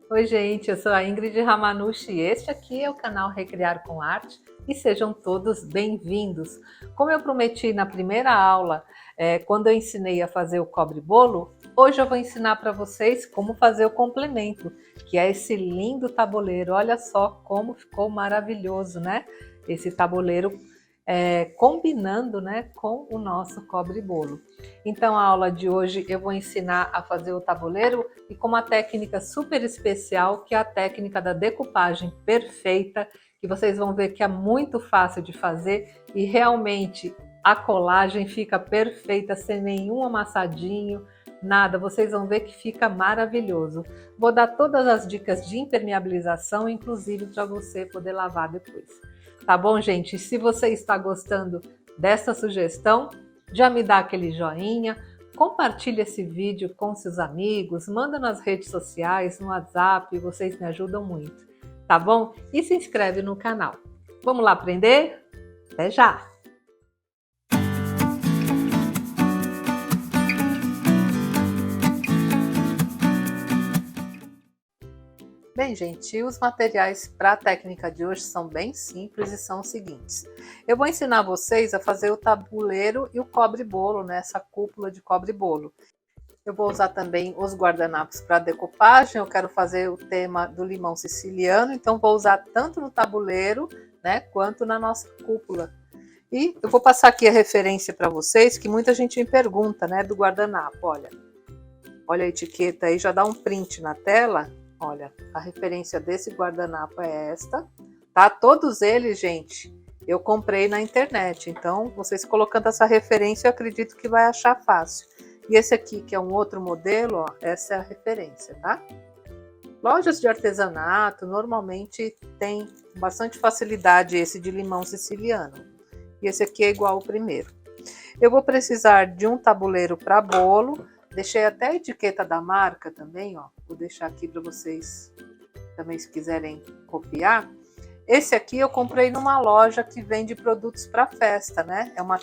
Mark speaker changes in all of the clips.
Speaker 1: Oi, gente, eu sou a Ingrid Ramanushi e este aqui é o canal Recriar com Arte e sejam todos bem-vindos. Como eu prometi na primeira aula, quando eu ensinei a fazer o cobre-bolo, hoje eu vou ensinar para vocês como fazer o complemento, que é esse lindo tabuleiro. Olha só como ficou maravilhoso, né? Esse tabuleiro combinando, né, com o nosso cobre-bolo. Então, a aula de hoje eu vou ensinar a fazer o tabuleiro e com uma técnica super especial, que é a técnica da decupagem perfeita, que vocês vão ver que é muito fácil de fazer e realmente a colagem fica perfeita, sem nenhum amassadinho, nada. Vocês vão ver que fica maravilhoso. Vou dar todas as dicas de impermeabilização, inclusive para você poder lavar depois. Tá bom, gente? Se você está gostando dessa sugestão, já me dá aquele joinha, compartilha esse vídeo com seus amigos, manda nas redes sociais, no WhatsApp, vocês me ajudam muito, tá bom? E se inscreve no canal. Vamos lá aprender? Até já! Bem, gente, os materiais para a técnica de hoje são bem simples e são os seguintes. Eu vou ensinar vocês a fazer o tabuleiro e o cobre-bolo, né? Essa cúpula de cobre-bolo. Eu vou usar também os guardanapos para decupagem. Eu quero fazer o tema do limão siciliano, então vou usar tanto no tabuleiro, né, quanto na nossa cúpula. E eu vou passar aqui a referência para vocês, que muita gente me pergunta, né, do guardanapo. Olha a etiqueta aí, já dá um print na tela. Olha, a referência desse guardanapo é esta, tá? Todos eles, gente, eu comprei na internet, então vocês colocando essa referência, eu acredito que vai achar fácil. E esse aqui, que é um outro modelo, ó, essa é a referência, tá? Lojas de artesanato normalmente tem bastante facilidade esse de limão siciliano. E esse aqui é igual ao primeiro. Eu vou precisar de um tabuleiro para bolo. Deixei até a etiqueta da marca também, ó. Vou deixar aqui para vocês também, se quiserem copiar. Esse aqui eu comprei numa loja que vende produtos para festa, né? É uma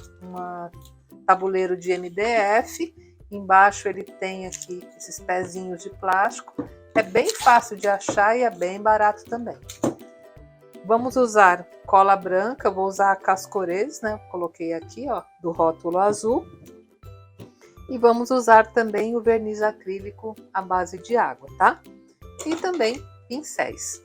Speaker 1: tabuleiro de MDF. Embaixo ele tem aqui esses pezinhos de plástico. É bem fácil de achar e é bem barato também. Vamos usar cola branca, eu vou usar a Cascorez, né? Coloquei aqui, ó, do rótulo azul. E vamos usar também o verniz acrílico à base de água, tá? E também pincéis.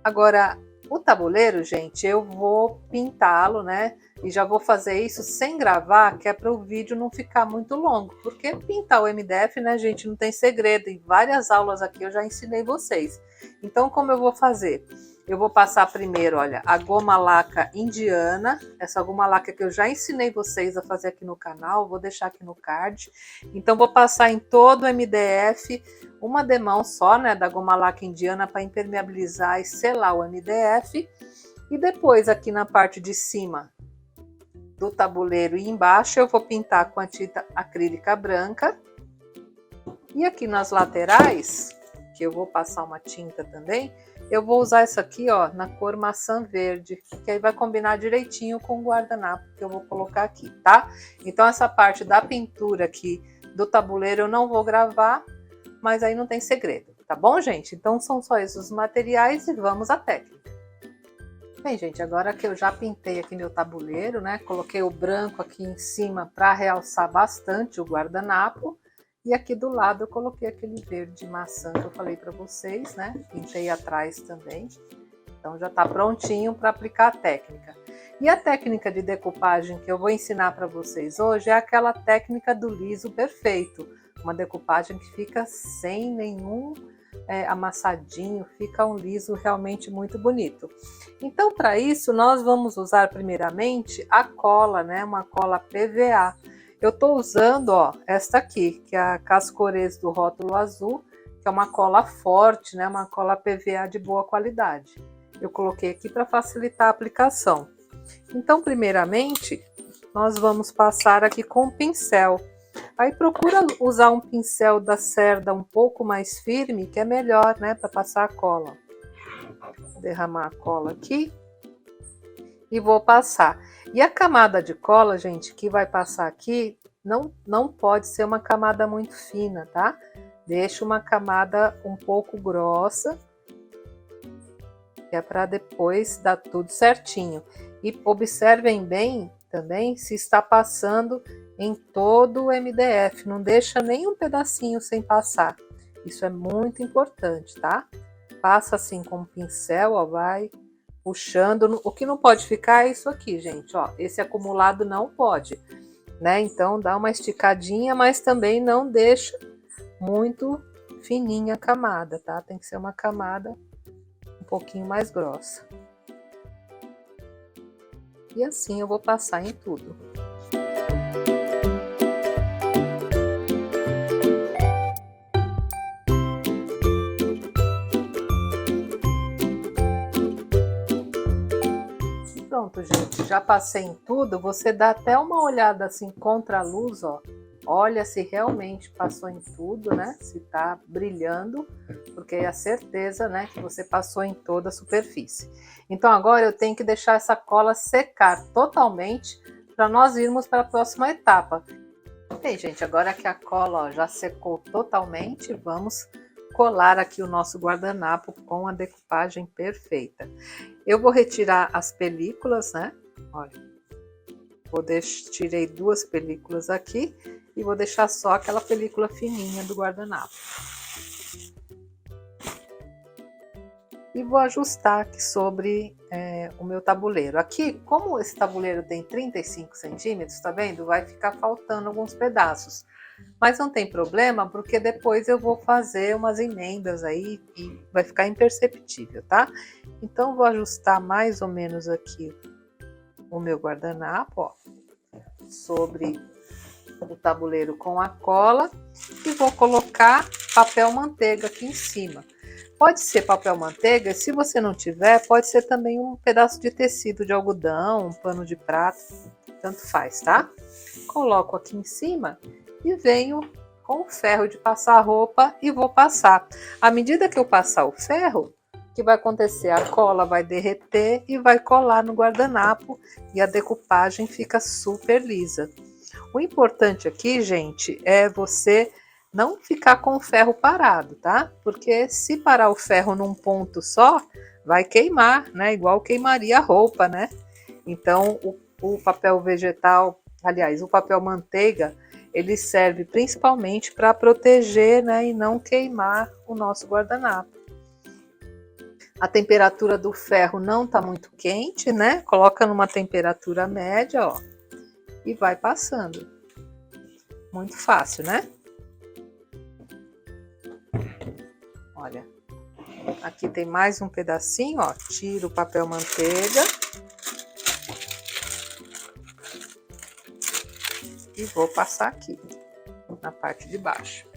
Speaker 1: Agora, o tabuleiro, gente, eu vou pintá-lo, né? E já vou fazer isso sem gravar, que é para o vídeo não ficar muito longo. Porque pintar o MDF, né, gente, não tem segredo. Em várias aulas aqui eu já ensinei vocês. Então, como eu vou fazer? Eu vou passar primeiro, olha, a goma laca indiana. Essa goma laca que eu já ensinei vocês a fazer aqui no canal, vou deixar aqui no card. Então, vou passar em todo o MDF uma demão só, né, da goma laca indiana para impermeabilizar e selar o MDF. E depois, aqui na parte de cima do tabuleiro e embaixo, eu vou pintar com a tinta acrílica branca. E aqui nas laterais, que eu vou passar uma tinta também, eu vou usar essa aqui, ó, na cor maçã verde, que aí vai combinar direitinho com o guardanapo que eu vou colocar aqui, tá? Então essa parte da pintura aqui do tabuleiro eu não vou gravar, mas aí não tem segredo, tá bom, gente? Então são só esses os materiais e vamos à técnica. Bem, gente, agora que eu já pintei aqui meu tabuleiro, né? Coloquei o branco aqui em cima para realçar bastante o guardanapo. E aqui do lado eu coloquei aquele verde maçã que eu falei para vocês, né? Pintei atrás também. Então já tá prontinho para aplicar a técnica. E a técnica de decupagem que eu vou ensinar para vocês hoje é aquela técnica do liso perfeito. Uma decupagem que fica sem nenhum amassadinho, fica um liso realmente muito bonito. Então, para isso, nós vamos usar primeiramente a cola, né? Uma cola PVA. Eu estou usando, ó, esta aqui, que é a Cascorez do rótulo azul, que é uma cola forte, né? Uma cola PVA de boa qualidade. Eu coloquei aqui para facilitar a aplicação. Então, primeiramente, nós vamos passar aqui com o pincel. Aí procura usar um pincel da cerda um pouco mais firme, que é melhor, né, para passar a cola. Vou derramar a cola aqui e vou passar. E a camada de cola, gente, que vai passar aqui, não pode ser uma camada muito fina, tá? Deixa uma camada um pouco grossa, que é para depois dar tudo certinho. E observem bem também se está passando em todo o MDF, não deixa nenhum pedacinho sem passar. Isso é muito importante, tá? Passa assim com o pincel, ó, vai puxando. O que não pode ficar é isso aqui, gente, ó. Esse acumulado não pode, né? Então dá uma esticadinha, mas também não deixa muito fininha a camada, tá? Tem que ser uma camada um pouquinho mais grossa. E assim eu vou passar em tudo. Pronto, gente, já passei em tudo. Você dá até uma olhada assim contra a luz, ó. Olha se realmente passou em tudo, né? Se tá brilhando, porque é a certeza, né, que você passou em toda a superfície. Então agora eu tenho que deixar essa cola secar totalmente para nós irmos para a próxima etapa. Bem, gente, agora que a cola, ó, já secou totalmente, vamos colar aqui o nosso guardanapo com a decupagem perfeita. Eu vou retirar as películas, né? Olha, tirei 2 películas aqui e vou deixar só aquela película fininha do guardanapo. E vou ajustar aqui sobre o meu tabuleiro. Aqui, como esse tabuleiro tem 35 centímetros, tá vendo? Vai ficar faltando alguns pedaços. Mas não tem problema, porque depois eu vou fazer umas emendas aí e vai ficar imperceptível, tá? Então, vou ajustar mais ou menos aqui o meu guardanapo, ó, sobre o tabuleiro com a cola e vou colocar papel manteiga aqui em cima. Pode ser papel manteiga, se você não tiver, pode ser também um pedaço de tecido de algodão, um pano de prata, tanto faz, tá? Coloco aqui em cima e venho com o ferro de passar roupa e vou passar. À medida que eu passar o ferro, o que vai acontecer? A cola vai derreter e vai colar no guardanapo e a decupagem fica super lisa. O importante aqui, gente, é você não ficar com o ferro parado, tá? Porque se parar o ferro num ponto só, vai queimar, né? Igual queimaria a roupa, né? Então, o papel vegetal, aliás, o papel manteiga, ele serve principalmente para proteger, né, e não queimar o nosso guardanapo. A temperatura do ferro não está muito quente, né? Coloca numa temperatura média, ó, e vai passando. Muito fácil, né? Olha, aqui tem mais um pedacinho, ó. Tiro o papel manteiga. E vou passar aqui, na parte de baixo.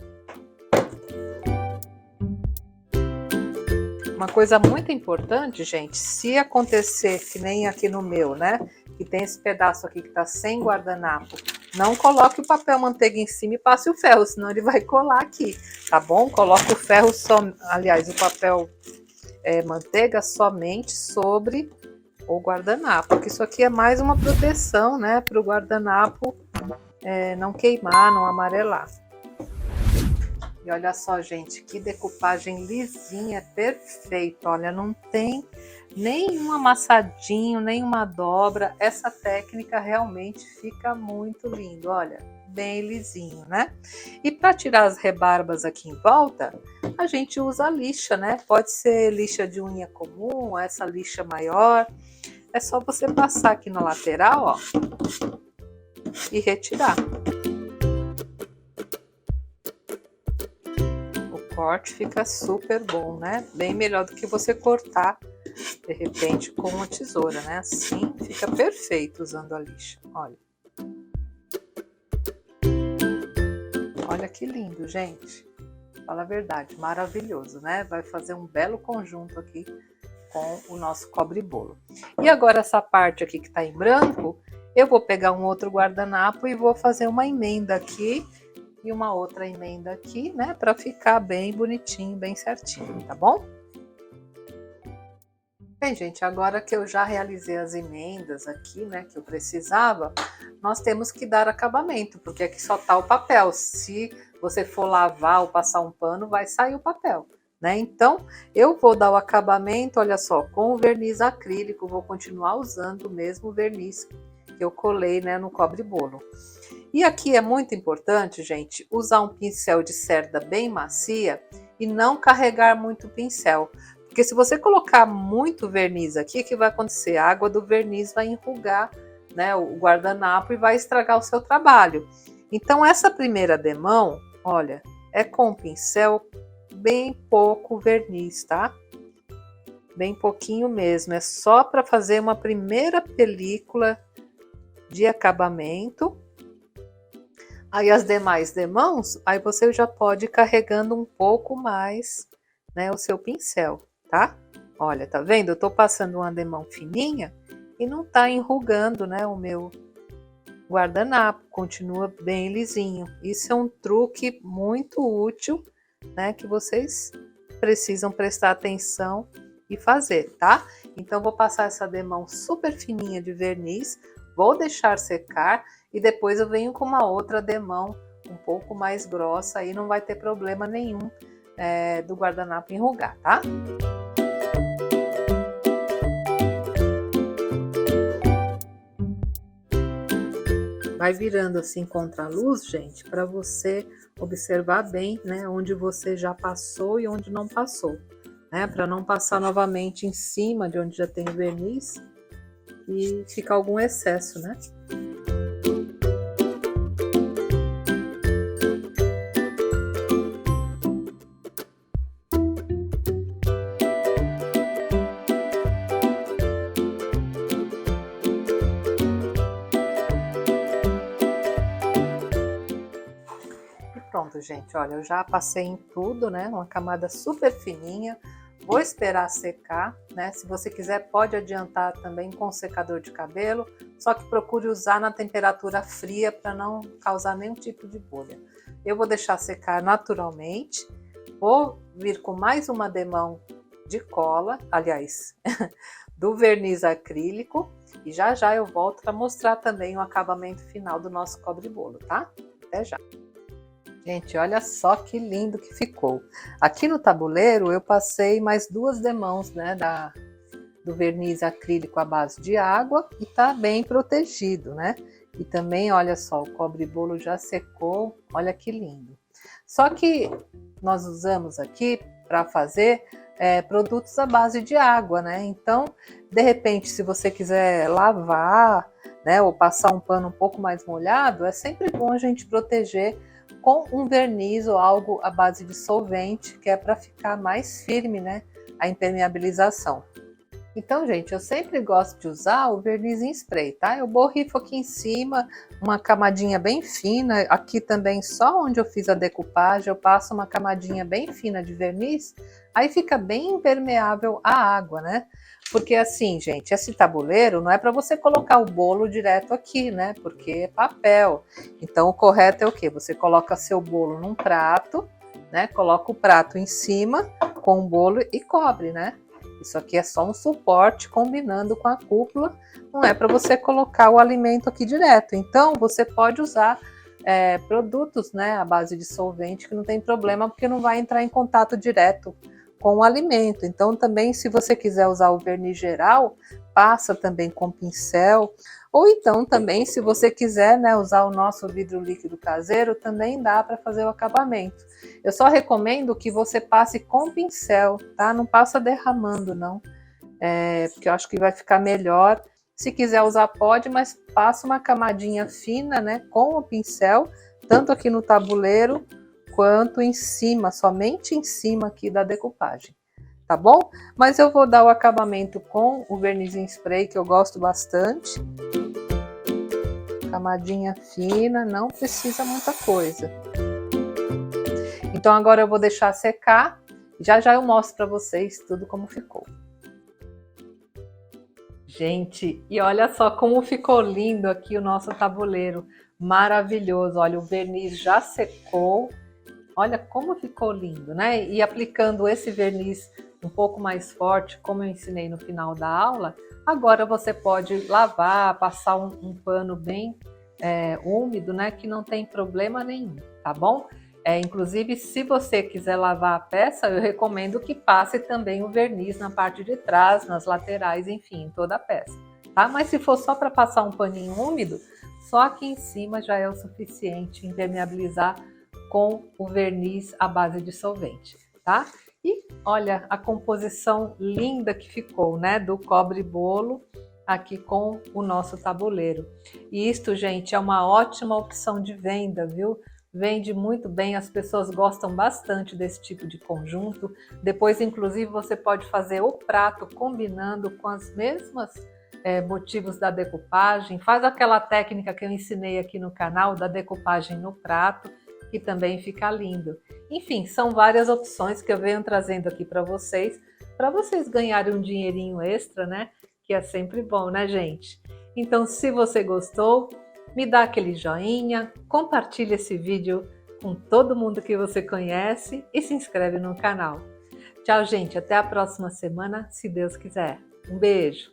Speaker 1: Uma coisa muito importante, gente, se acontecer que nem aqui no meu, né? Que tem esse pedaço aqui que tá sem guardanapo, não coloque o papel manteiga em cima e passe o ferro, senão ele vai colar aqui, tá bom? Coloque o ferro aliás, o papel manteiga somente sobre o guardanapo, porque isso aqui é mais uma proteção, né? Para o guardanapo não queimar, não amarelar. E olha só, gente, que decupagem lisinha, perfeito. Olha, não tem nenhum amassadinho, nenhuma dobra. Essa técnica realmente fica muito lindo, olha, bem lisinho, né? E para tirar as rebarbas aqui em volta, a gente usa a lixa, né? Pode ser lixa de unha comum, essa lixa maior. É só você passar aqui na lateral, ó, e retirar. O corte fica super bom, né? Bem melhor do que você cortar de repente com uma tesoura, né? Assim fica perfeito usando a lixa. Olha. Olha que lindo, gente. Fala a verdade, maravilhoso, né? Vai fazer um belo conjunto aqui com o nosso cobre-bolo. E agora essa parte aqui que tá em branco, eu vou pegar um outro guardanapo e vou fazer uma emenda aqui e uma outra emenda aqui, né? Para ficar bem bonitinho, bem certinho, tá bom? Bem, gente, agora que eu já realizei as emendas aqui, né, que eu precisava, nós temos que dar acabamento, porque aqui só tá o papel. Se você for lavar ou passar um pano, vai sair o papel, né? Então, eu vou dar o acabamento, olha só, com o verniz acrílico, vou continuar usando o mesmo verniz que eu colei, né, no cobre-bolo. E aqui é muito importante, gente, usar um pincel de cerda bem macia e não carregar muito o pincel. Porque se você colocar muito verniz aqui, o que vai acontecer? A água do verniz vai enrugar, né, o guardanapo e vai estragar o seu trabalho. Então essa primeira demão, olha, é com o pincel bem pouco verniz, tá? Bem pouquinho mesmo, é só para fazer uma primeira película de acabamento. Aí as demais demãos, aí você já pode ir carregando um pouco mais, né, o seu pincel, tá? Olha, tá vendo? Eu tô passando uma demão fininha e não tá enrugando, né, o meu guardanapo, continua bem lisinho. Isso é um truque muito útil, né, que vocês precisam prestar atenção e fazer, tá? Então vou passar essa demão super fininha de verniz, vou deixar secar e depois eu venho com uma outra demão um pouco mais grossa, aí não vai ter problema nenhum do guardanapo enrugar, tá? Vai virando assim contra a luz, gente, para você observar bem, né, onde você já passou e onde não passou, né, para não passar novamente em cima de onde já tem verniz e ficar algum excesso, né? Pronto, gente, olha, eu já passei em tudo, né? Uma camada super fininha. Vou esperar secar, né? Se você quiser, pode adiantar também com secador de cabelo, só que procure usar na temperatura fria para não causar nenhum tipo de bolha. Eu vou deixar secar naturalmente. Vou vir com mais uma demão de cola, aliás, do verniz acrílico, e já já eu volto para mostrar também o acabamento final do nosso cobre-bolo, tá? Até já! Gente, olha só que lindo que ficou. Aqui no tabuleiro eu passei mais duas demãos, né, do verniz acrílico à base de água e tá bem protegido, né? E também, olha só, o cobre-bolo já secou, olha que lindo. Só que nós usamos aqui para fazer produtos à base de água, né? Então, de repente, se você quiser lavar, né, ou passar um pano um pouco mais molhado, é sempre bom a gente proteger com um verniz ou algo à base de solvente, que é para ficar mais firme, né, a impermeabilização. Então, gente, eu sempre gosto de usar o verniz em spray, tá? Eu borrifo aqui em cima, uma camadinha bem fina, aqui também só onde eu fiz a decupagem, eu passo uma camadinha bem fina de verniz, aí fica bem impermeável à água, né? Porque assim, gente, esse tabuleiro não é para você colocar o bolo direto aqui, né? Porque é papel. Então, o correto é o quê? Você coloca seu bolo num prato, né? Coloca o prato em cima com o bolo e cobre, né? Isso aqui é só um suporte combinando com a cúpula, não é para você colocar o alimento aqui direto. Então, você pode usar produtos, né, à base de solvente, que não tem problema, porque não vai entrar em contato direto com o alimento. Então, também, se você quiser usar o verniz geral, passa também com pincel. Ou então, também, se você quiser, né, usar o nosso vidro líquido caseiro, também dá para fazer o acabamento. Eu só recomendo que você passe com pincel, tá? Não passa derramando, não. Porque eu acho que vai ficar melhor. Se quiser usar, pode, mas passa uma camadinha fina, né, com o pincel, tanto aqui no tabuleiro, quanto em cima, somente em cima aqui da decupagem, tá bom? Mas eu vou dar o acabamento com o verniz em spray, que eu gosto bastante. Camadinha fina, não precisa muita coisa. Então agora eu vou deixar secar, já já eu mostro para vocês tudo como ficou. Gente, e olha só como ficou lindo aqui o nosso tabuleiro, maravilhoso. Olha, o verniz já secou. Olha como ficou lindo, né? E aplicando esse verniz um pouco mais forte, como eu ensinei no final da aula, agora você pode lavar, passar um pano bem úmido, né? Que não tem problema nenhum, tá bom? Inclusive, se você quiser lavar a peça, eu recomendo que passe também o verniz na parte de trás, nas laterais, enfim, em toda a peça, tá? Mas se for só para passar um paninho úmido, só aqui em cima já é o suficiente impermeabilizar com o verniz à base de solvente, tá? E olha a composição linda que ficou, né? Do cobre bolo aqui com o nosso tabuleiro. E isto, gente, é uma ótima opção de venda, viu? Vende muito bem, as pessoas gostam bastante desse tipo de conjunto. Depois, inclusive, você pode fazer o prato combinando com as mesmas motivos da decupagem. Faz aquela técnica que eu ensinei aqui no canal da decupagem no prato, que também fica lindo. Enfim, são várias opções que eu venho trazendo aqui para vocês ganharem um dinheirinho extra, né? Que é sempre bom, né, gente? Então, se você gostou, me dá aquele joinha, compartilha esse vídeo com todo mundo que você conhece e se inscreve no canal. Tchau, gente. Até a próxima semana, se Deus quiser. Um beijo!